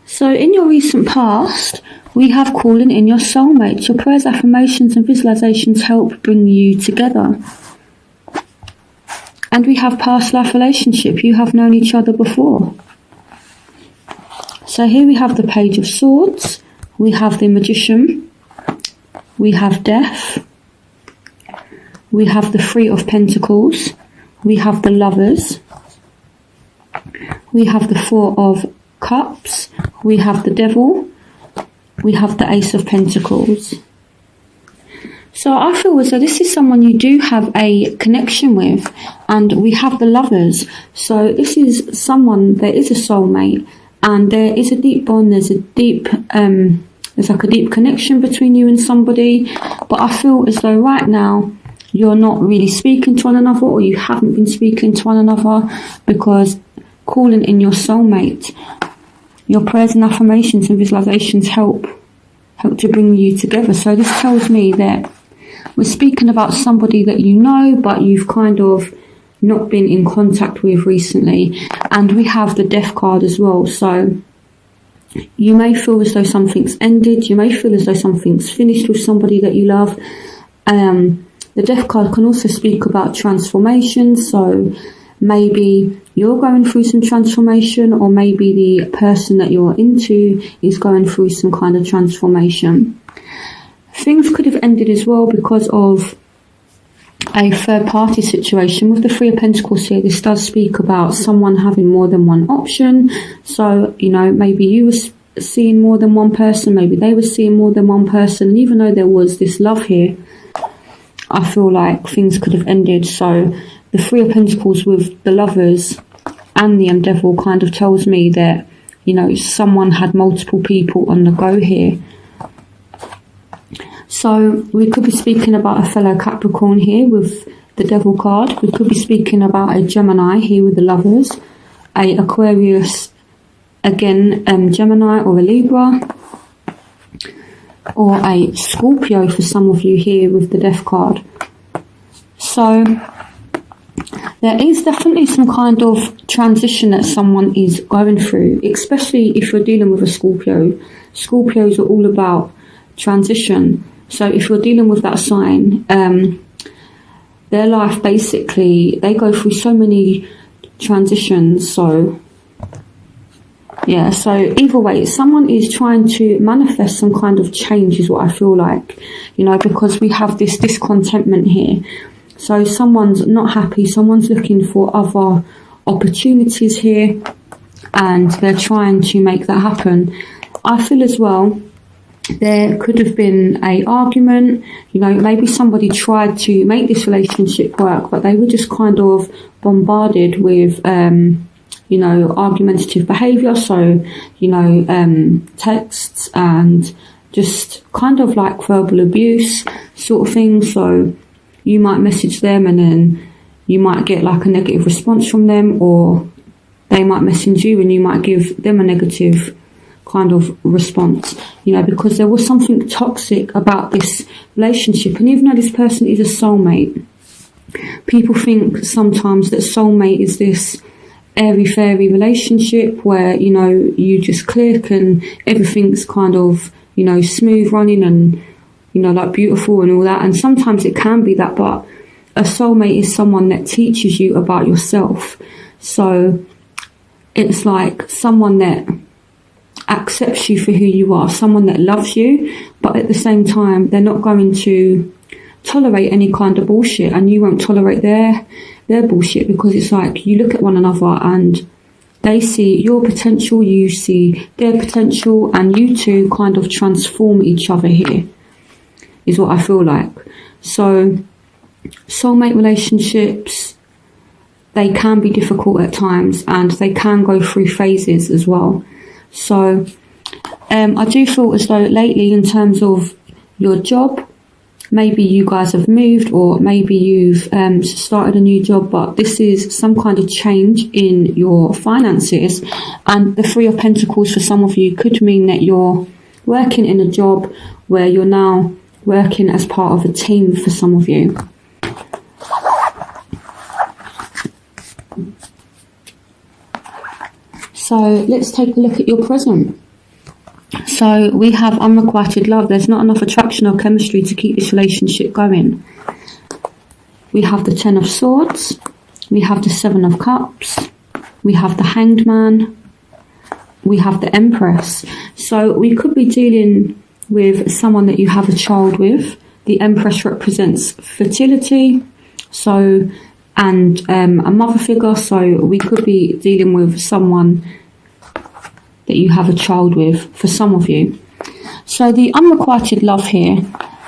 So in your recent past, we have calling in your soulmate. Your prayers, affirmations and visualizations help bring you together. And we have past life relationship. You have known each other before. So here we have the Page of Swords. We have the Magician. We have Death. We have the Three of Pentacles. We have the Lovers. We have the Four of Cups. We have the Devil. We have the Ace of Pentacles. So I feel as though this is someone you do have a connection with, and we have the Lovers. So this is someone, there is a soulmate, and there is a deep bond. There's a deep, there's like a deep connection between you and somebody. But I feel as though right now you're not really speaking to one another, or you haven't been speaking to one another, because calling in your soulmate, your prayers and affirmations and visualizations help to bring you together. So this tells me that we're speaking about somebody that you know, but you've kind of not been in contact with recently. And we have the Death card as well. So you may feel as though something's ended. You may feel as though something's finished with somebody that you love. The Death card can also speak about transformation. So maybe you're going through some transformation, or maybe the person that you're into is going through some kind of transformation. Things could have ended as well because of a third party situation. With the Three of Pentacles here, this does speak about someone having more than one option. So, you know, maybe you were seeing more than one person, maybe they were seeing more than one person. And even though there was this love here, I feel like things could have ended. So the Three of Pentacles with the Lovers and the Devil kind of tells me that, you know, someone had multiple people on the go here. So we could be speaking about a fellow Capricorn here with the Devil card. We could be speaking about a Gemini here with the Lovers, a Aquarius, again, Gemini or a Libra, or a Scorpio for some of you here with the Death card. So there is definitely some kind of transition that someone is going through, especially if you're dealing with a Scorpio. Scorpios are all about transition. So if you're dealing with that sign, their life basically, they go through so many transitions. So yeah, so either way, someone is trying to manifest some kind of change is what I feel like, you know, because we have this discontentment here. So someone's not happy, someone's looking for other opportunities here, and they're trying to make that happen. I feel as well there could have been a argument, you know, maybe somebody tried to make this relationship work, but they were just kind of bombarded with, you know, argumentative behaviour. So, you know, texts and just kind of like verbal abuse sort of thing. So you might message them and then you might get like a negative response from them, or they might message you and you might give them a negative kind of response, you know, because there was something toxic about this relationship. And even though this person is a soulmate, people think sometimes that soulmate is this airy-fairy relationship where, you know, you just click and everything's kind of, you know, smooth running and, you know, like beautiful and all that. And sometimes it can be that, but a soulmate is someone that teaches you about yourself. So it's like someone that accepts you for who you are, someone that loves you, but at the same time they're not going to tolerate any kind of bullshit, and you won't tolerate their bullshit, because it's like you look at one another and they see your potential, you see their potential, and you two kind of transform each other here, is what I feel like. So soulmate relationships, they can be difficult at times, and they can go through phases as well. So I do feel as though lately, in terms of your job, maybe you guys have moved, or maybe you've started a new job, but this is some kind of change in your finances. And the Three of Pentacles for some of you could mean that you're working in a job where you're now working as part of a team for some of you. So let's take a look at your present. So we have unrequited love. There's not enough attraction or chemistry to keep this relationship going. We have the 10 of Swords. We have the 7 of Cups. We have the Hanged Man. We have the Empress. So we could be dealing with someone that you have a child with. The Empress represents fertility, so, and a mother figure. So we could be dealing with someone that you have a child with, for some of you. So the unrequited love here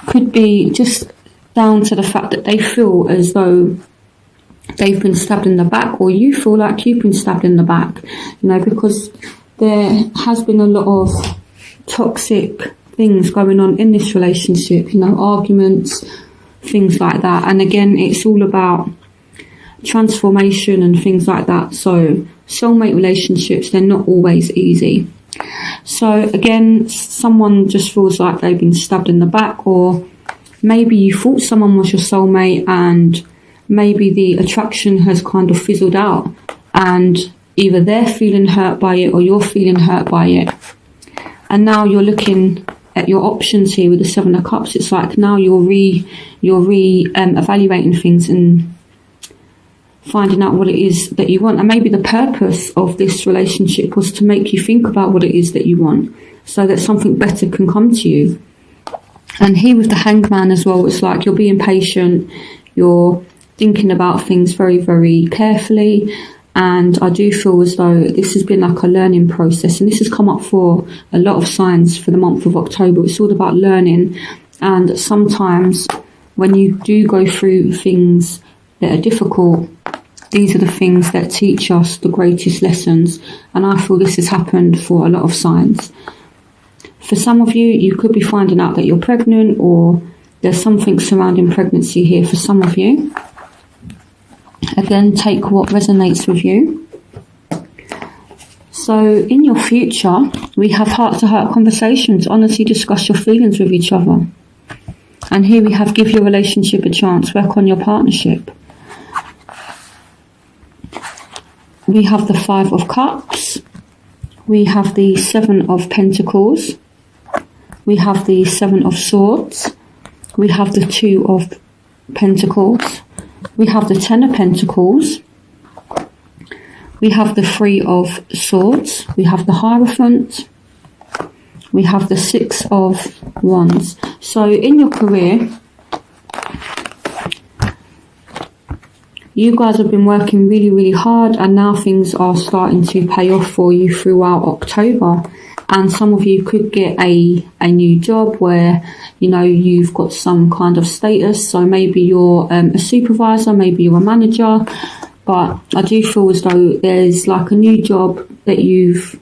could be just down to the fact that they feel as though they've been stabbed in the back, or you feel like you've been stabbed in the back, you know, because there has been a lot of toxic things going on in this relationship, you know, arguments, things like that. And again, it's all about transformation and things like that. So soulmate relationships, they're not always easy. So again, someone just feels like they've been stabbed in the back, or maybe you thought someone was your soulmate and maybe the attraction has kind of fizzled out, and either they're feeling hurt by it or you're feeling hurt by it. And now you're looking at your options here with the 7 of Cups. It's like now you're evaluating things and finding out what it is that you want. And maybe the purpose of this relationship was to make you think about what it is that you want, so that something better can come to you. And here with the Hanged Man as well, it's like you're being patient, you're thinking about things very, very carefully. And I do feel as though this has been like a learning process, and this has come up for a lot of signs for the month of October. It's all about learning, and sometimes when you do go through things that are difficult, these are the things that teach us the greatest lessons. And I feel this has happened for a lot of signs. For some of you, you could be finding out that you're pregnant, or there's something surrounding pregnancy here for some of you. Again, take what resonates with you. So in your future, we have heart-to-heart conversations. Honestly discuss your feelings with each other. And here we have give your relationship a chance. Work on your partnership. We have the 5 of Cups. We have the 7 of Pentacles. We have the 7 of Swords. We have the 2 of Pentacles. We have the 10 of Pentacles. We have the 3 of Swords. We have the Hierophant. We have the 6 of Wands. So in your career, you guys have been working really, really hard, and now things are starting to pay off for you throughout October. And some of you could get a new job where, you know, you've got some kind of status. So maybe you're a supervisor, maybe you're a manager. But I do feel as though there's like a new job that you've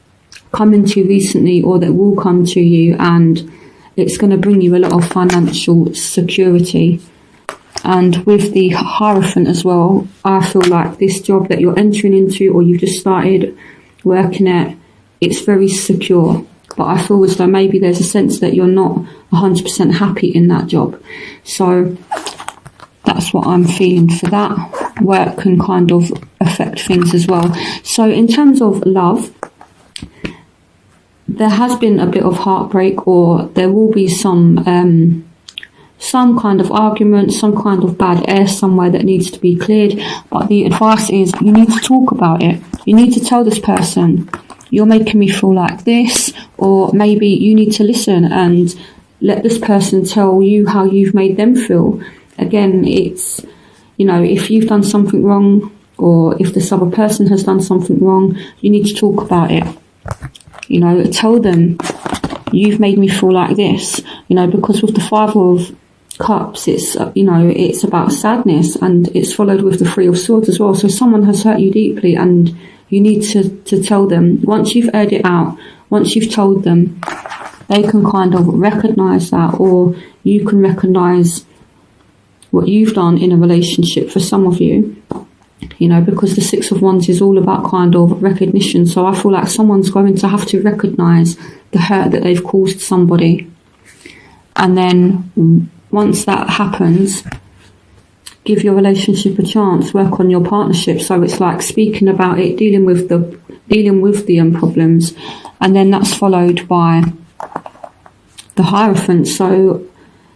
come into recently, or that will come to you, and it's going to bring you a lot of financial security. And with the Hierophant as well, I feel like this job that you're entering into, or you've just started working at, it's very secure. But I feel as though maybe there's a sense that you're not 100% happy in that job. So that's what I'm feeling for that. Work can kind of affect things as well. So in terms of love, there has been a bit of heartbreak, or there will be some kind of argument, some kind of bad air somewhere that needs to be cleared. But the advice is you need to talk about it. You need to tell this person, you're making me feel like this, or maybe you need to listen and let this person tell you how you've made them feel. Again, it's, you know, if you've done something wrong, or if this other person has done something wrong, you need to talk about it. You know, tell them, you've made me feel like this, you know, because with the 5 of Cups, it's, you know, it's about sadness, and it's followed with the 3 of Swords as well. So someone has hurt you deeply, and you need to tell them. Once you've aired it out, once you've told them, they can kind of recognise that, or you can recognise what you've done in a relationship for some of you, you know, because the 6 of Wands is all about kind of recognition. So I feel like someone's going to have to recognise the hurt that they've caused somebody. And then once that happens, give your relationship a chance, work on your partnership. So it's like speaking about it, dealing with the problems, and then that's followed by the Hierophant. So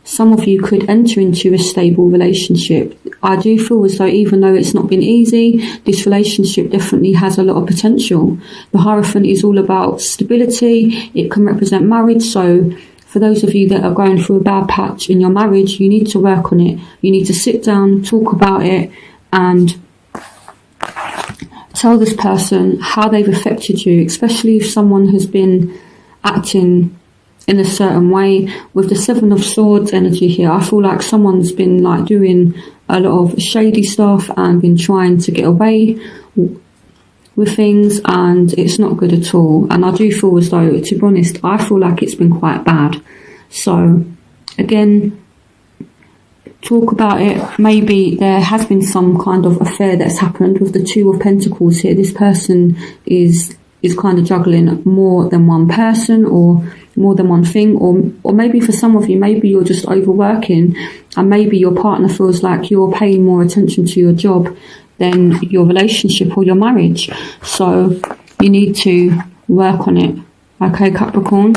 some of you could enter into a stable relationship. I do feel as though even though it's not been easy, this relationship definitely has a lot of potential. The Hierophant is all about stability. It can represent marriage. So for those of you that are going through a bad patch in your marriage, you need to work on it. You need to sit down, talk about it, and tell this person how they've affected you, especially if someone has been acting in a certain way. With the Seven of Swords energy here, I feel like someone's been like doing a lot of shady stuff and been trying to get away with things, and it's not good at all. And I do feel as though, to be honest, I feel like it's been quite bad. So again, talk about it. Maybe there has been some kind of affair that's happened. With the Two of Pentacles here, this person is kind of juggling more than one person or more than one thing, or maybe for some of you, maybe you're just overworking, and maybe your partner feels like you're paying more attention to your job than your relationship or your marriage. So you need to work on it, okay, Capricorn?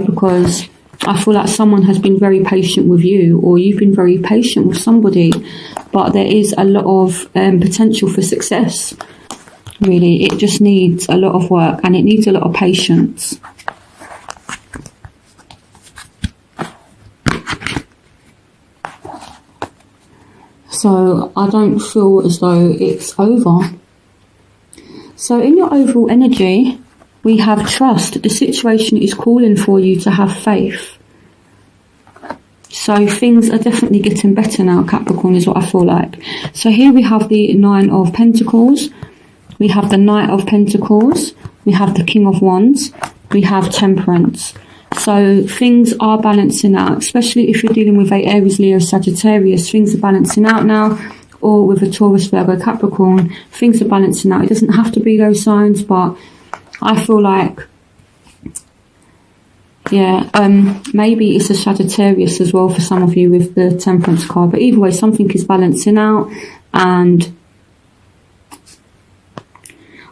Because I feel like someone has been very patient with you, or you've been very patient with somebody, but there is a lot of potential for success. Really, it just needs a lot of work, and it needs a lot of patience. So I don't feel as though it's over. So in your overall energy, we have trust. The situation is calling for you to have faith. So things are definitely getting better now, Capricorn, is what I feel like. So here we have the Nine of Pentacles. We have the Knight of Pentacles. We have the King of Wands. We have Temperance. So things are balancing out, especially if you're dealing with a Aries, Leo, Sagittarius. Things are balancing out now. Or with a Taurus, Virgo, Capricorn, things are balancing out. It doesn't have to be those signs, but I feel like, yeah, maybe it's a Sagittarius as well for some of you with the Temperance card. But either way, something is balancing out, and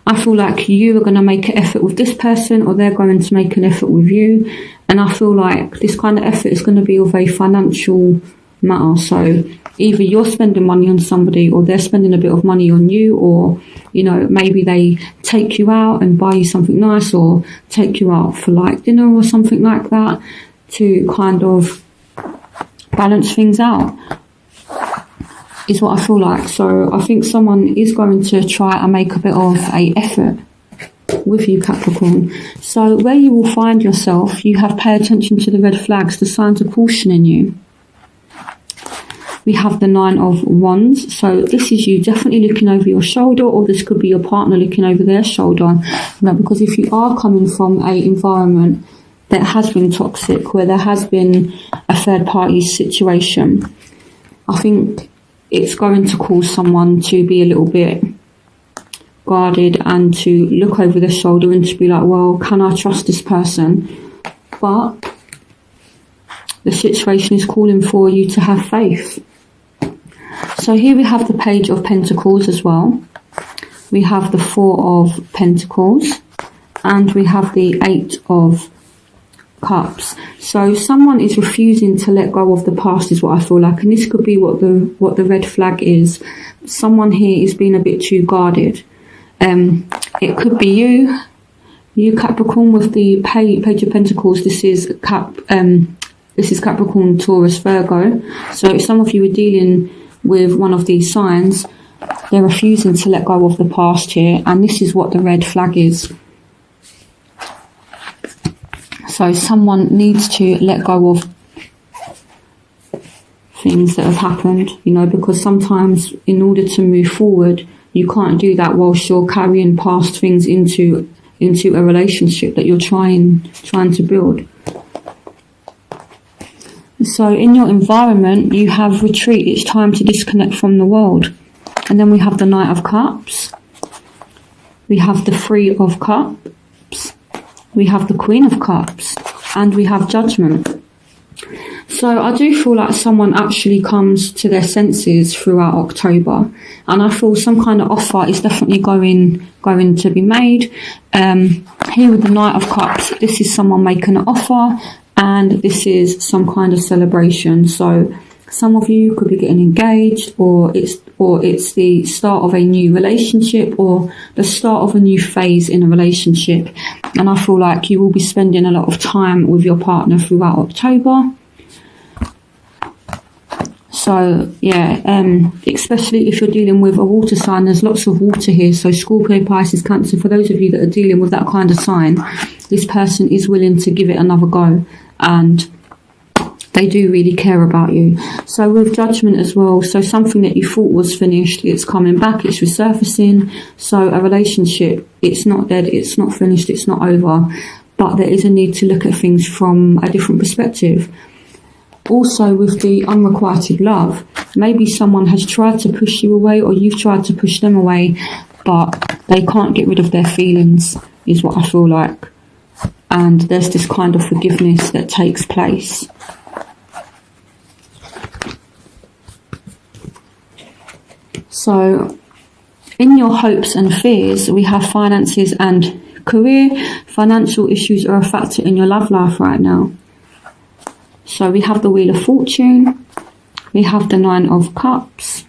I feel like you are going to make an effort with this person, or they're going to make an effort with you. And I feel like this kind of effort is going to be of a financial matter. So either you're spending money on somebody, or they're spending a bit of money on you, or, maybe they take you out and buy you something nice, or take you out for like dinner or something like that, to kind of balance things out, is what I feel like. So I think someone is going to try and make a bit of an effort with you, Capricorn. So where you will find yourself, you have pay attention to the red flags, the signs of caution in you. We have the Nine of Wands. So this is you definitely looking over your shoulder, or this could be your partner looking over their shoulder. Because if you are coming from an environment that has been toxic, where there has been a third party situation, I think it's going to cause someone to be a little bit guarded and to look over their shoulder and to be like, well, can I trust this person? But the situation is calling for you to have faith. So here we have the Page of Pentacles as well. We have the Four of Pentacles, and we have the Eight of Cups. So someone is refusing to let go of the past, is what I feel like, and this could be what the red flag is. Someone here is being a bit too guarded. It could be you Capricorn, with the Page of Pentacles. This is Capricorn, Taurus, Virgo. So if some of you are dealing with one of these signs, they're refusing to let go of the past here, and this is what the red flag is. So someone needs to let go of things that have happened, because sometimes in order to move forward, you can't do that whilst you're carrying past things into a relationship that you're trying to build. So in your environment, you have retreat. It's time to disconnect from the world. And then we have the Knight of Cups. We have the Three of Cups. We have the Queen of Cups. And we have Judgment. So I do feel like someone actually comes to their senses throughout October. And I feel some kind of offer is definitely going to be made. Here with the Knight of Cups, this is someone making an offer. and this is some kind of celebration. So some of you could be getting engaged, or it's the start of a new relationship, or the start of a new phase in a relationship. And I feel like you will be spending a lot of time with your partner throughout October. So yeah, especially if you're dealing with a water sign, there's lots of water here. So Scorpio, Pisces, Cancer, for those of you that are dealing with that kind of sign, this person is willing to give it another go, and they do really care about you. So with Judgment as well, so something that you thought was finished, it's coming back, it's resurfacing. So a relationship, it's not dead, it's not finished, it's not over, but there is a need to look at things from a different perspective. Also with the unrequited love, maybe someone has tried to push you away, or you've tried to push them away, but they can't get rid of their feelings, is what I feel like. And there's this kind of forgiveness that takes place. So in your hopes and fears, we have finances and career. Financial issues are a factor in your love life right now. So we have the Wheel of Fortune, we have the Nine of Cups,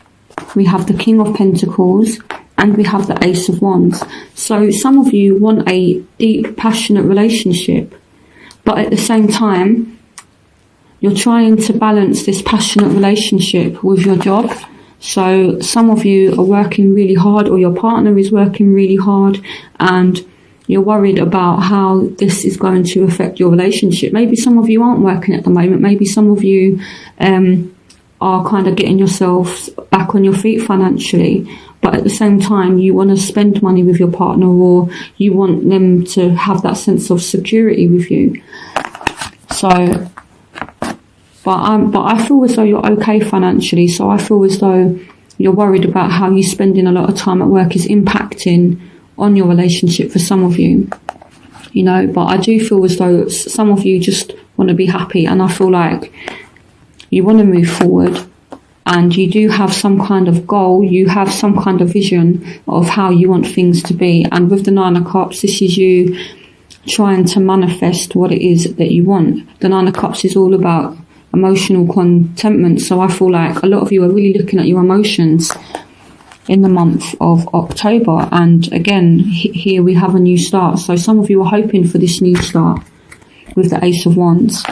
we have the King of Pentacles, and we have the Ace of Wands. So some of you want a deep, passionate relationship, but at the same time, you're trying to balance this passionate relationship with your job. So some of you are working really hard, or your partner is working really hard, and you're worried about how this is going to affect your relationship. Maybe some of you aren't working at the moment. Maybe some of you are kind of getting yourselves back on your feet financially. But at the same time, you want to spend money with your partner, or you want them to have that sense of security with you. So, but I feel as though you're okay financially. So I feel as though you're worried about how you spending a lot of time at work is impacting on your relationship for some of you, you know. But I do feel as though some of you just want to be happy, and I feel like you want to move forward, and you do have some kind of goal, you have some kind of vision of how you want things to be. And with the Nine of Cups, this is you trying to manifest what it is that you want. The Nine of Cups is all about emotional contentment. So I feel like a lot of you are really looking at your emotions in the month of October. And again, here we have a new start. So some of you are hoping for this new start with the Ace of Wands.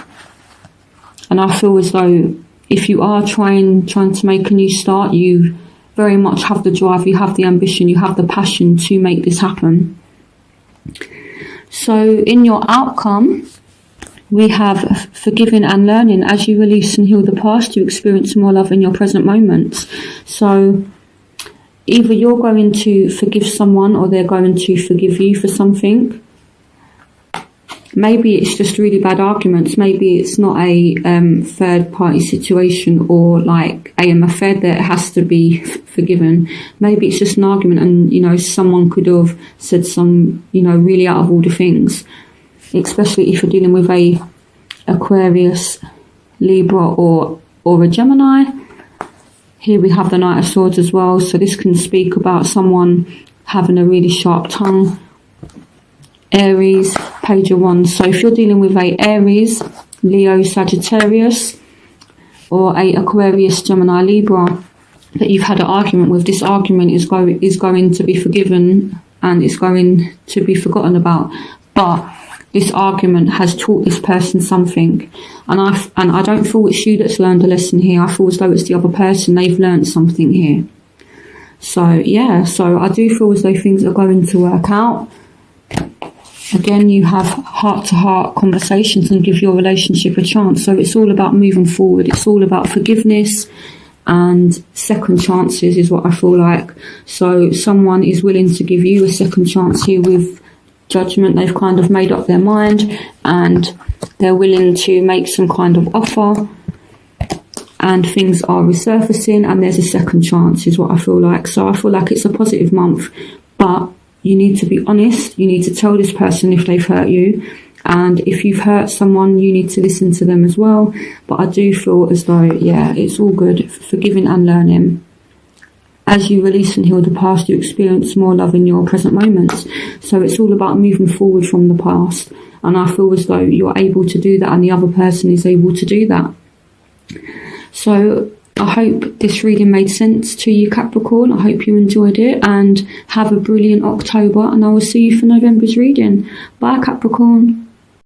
And I feel as though if you are trying to make a new start, you very much have the drive, you have the ambition, you have the passion to make this happen. So in your outcome, we have forgiving and learning. As you release and heal the past, you experience more love in your present moments. So either you're going to forgive someone, or they're going to forgive you for something. Maybe it's just really bad arguments. Maybe it's not a third party situation, or like an affair that has to be forgiven. Maybe it's just an argument, and you know, someone could have said some, you know, really out of order things. Especially if you're dealing with a Aquarius, Libra, or a Gemini. Here we have the Knight of Swords as well. So this can speak about someone having a really sharp tongue. Aries, Page of Wands. So if you're dealing with a Aries, Leo, Sagittarius, or a Aquarius, Gemini, Libra that you've had an argument with, this argument is going to be forgiven, and it's going to be forgotten about. But this argument has taught this person something, and I don't feel it's you that's learned a lesson here. I feel as though it's the other person. They've learned something here. So yeah, so I do feel as though things are going to work out. Again, you have heart-to-heart conversations and give your relationship a chance. So it's all about moving forward. It's all about forgiveness and second chances is what I feel like. So someone is willing to give you a second chance here with Judgment. They've kind of made up their mind, and they're willing to make some kind of offer, and things are resurfacing, and there's a second chance is what I feel like. So I feel like it's a positive month, but you need to be honest. You need to tell this person if they've hurt you, and if you've hurt someone, you need to listen to them as well. But I do feel as though, yeah, it's all good, forgiving and learning. as you release and heal the past, you experience more love in your present moments. So it's all about moving forward from the past. And I feel as though you're able to do that and the other person is able to do that. So I hope this reading made sense to you, Capricorn. I hope you enjoyed it and have a brilliant October, and I will see you for November's reading. Bye, Capricorn.